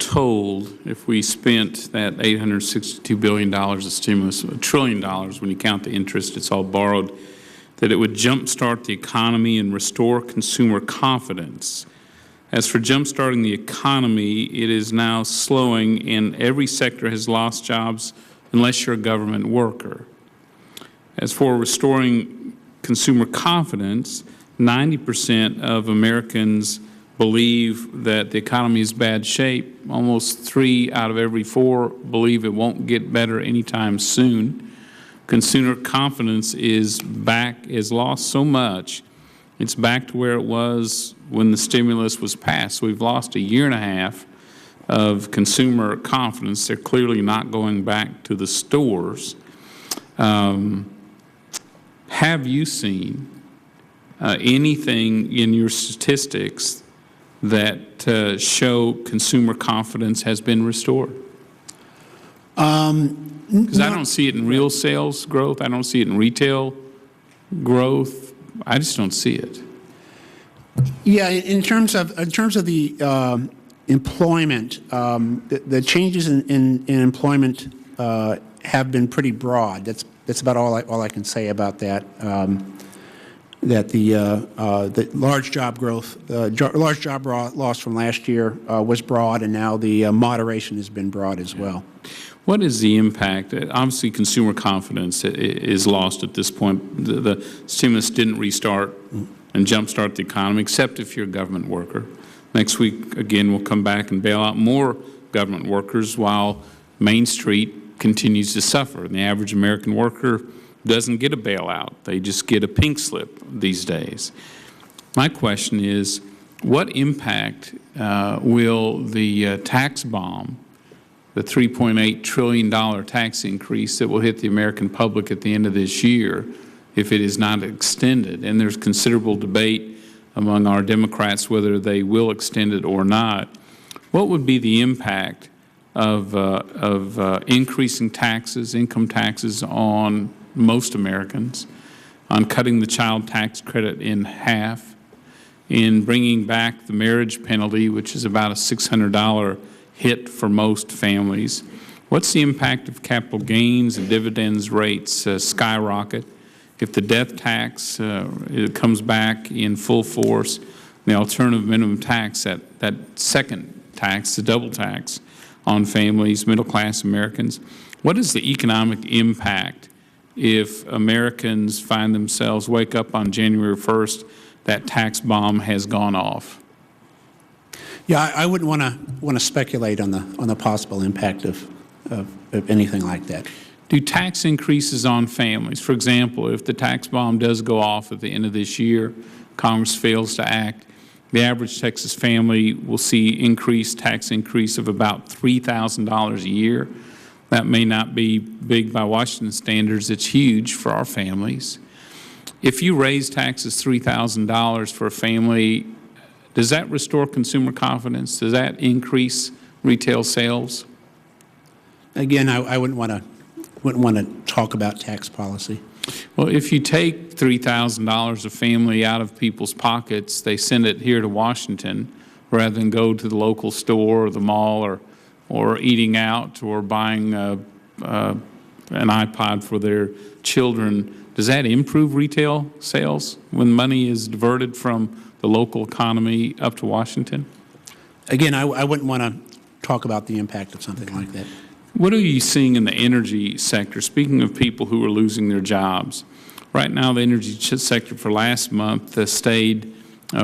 told if we spent that $862 billion of stimulus, $1 trillion when you count the interest, it's all borrowed, that it would jumpstart the economy and restore consumer confidence. As for jumpstarting the economy, it is now slowing, and every sector has lost jobs unless you're a government worker. As for restoring consumer confidence, 90% of Americans believe that the economy is bad shape. Almost 3 out of every 4 believe it won't get better anytime soon. Consumer confidence is lost so much, it's back to where it was when the stimulus was passed. We've lost a year and a half of consumer confidence. They're clearly not going back to the stores. Have you seen anything in your statistics that show consumer confidence has been restored? Because I don't see it in real sales growth. I don't see it in retail growth. I just don't see it. Yeah, in terms of the employment, the changes in employment have been pretty broad. That's about all I can say about that. That the large job growth, large job loss from last year was broad, and now the moderation has been broad as well. What is the impact? Obviously, consumer confidence is lost at this point. The stimulus didn't restart and jumpstart the economy, except if you're a government worker. Next week, again, we'll come back and bail out more government workers while Main Street continues to suffer. And the average American worker doesn't get a bailout. They just get a pink slip these days. My question is, what impact will the tax bomb, the $3.8 trillion tax increase that will hit the American public at the end of this year, if it is not extended? And there's considerable debate among our Democrats whether they will extend it or not. What would be the impact of increasing taxes, income taxes on most Americans, on cutting the child tax credit in half, in bringing back the marriage penalty, which is about a $600 hit for most families? What's the impact of capital gains and dividends rates skyrocket? If the death tax it comes back in full force, the alternative minimum tax, that second tax, the double tax on families, middle-class Americans, what is the economic impact if Americans find themselves wake up on January 1st, that tax bomb has gone off? Yeah, I wouldn't want to speculate on the possible impact of anything like that. Do tax increases on families, for example, if the tax bomb does go off at the end of this year, Congress fails to act, the average Texas family will see increased tax increase of about $3,000 a year. That may not be big by Washington standards. It's huge for our families. If you raise taxes $3,000 for a family, does that restore consumer confidence? Does that increase retail sales? Again, I wouldn't want to talk about tax policy. Well, if you take $3,000 a family out of people's pockets, they send it here to Washington rather than go to the local store or the mall or eating out or buying an iPod for their children. Does that improve retail sales when money is diverted from the local economy up to Washington? Again, I wouldn't want to talk about the impact of something like that. What are you seeing in the energy sector? Speaking of people who are losing their jobs, right now the energy sector for last month stayed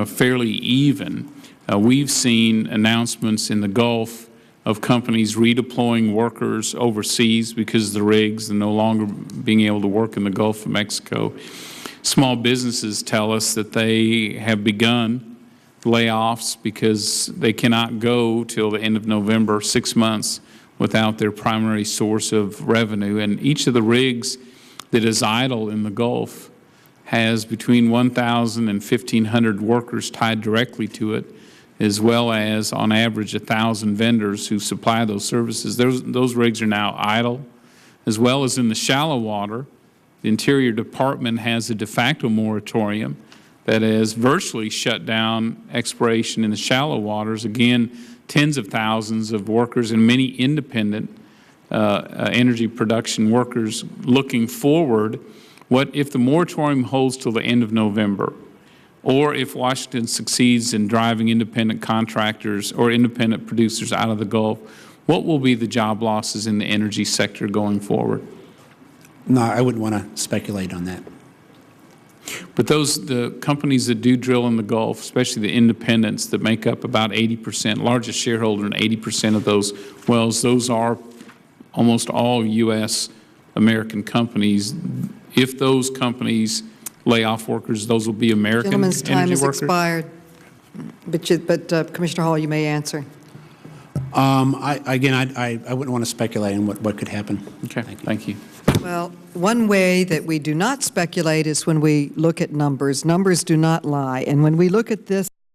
fairly even. We've seen announcements in the Gulf of companies redeploying workers overseas because the rigs are no longer being able to work in the Gulf of Mexico. Small businesses tell us that they have begun layoffs because they cannot go till the end of November, 6 months, without their primary source of revenue. And each of the rigs that is idle in the Gulf has between 1,000 and 1,500 workers tied directly to it, as well as, on average, 1,000 vendors who supply those services. Those rigs are now idle, as well as in the shallow water. The Interior Department has a de facto moratorium that has virtually shut down exploration in the shallow waters, again, tens of thousands of workers and many independent energy production workers looking forward. What if the moratorium holds till the end of November, or if Washington succeeds in driving independent contractors or independent producers out of the Gulf? What will be the job losses in the energy sector going forward? No, I wouldn't want to speculate on that. But the companies that do drill in the Gulf, especially the independents that make up about 80%, largest shareholder in 80% of those wells, those are almost all U.S. American companies. If those companies lay off workers, those will be American energy workers. Gentleman's time has expired. But Commissioner Hall, you may answer. I wouldn't want to speculate on what could happen. Okay, thank you. Well, one way that we do not speculate is when we look at numbers. Numbers do not lie. And when we look at this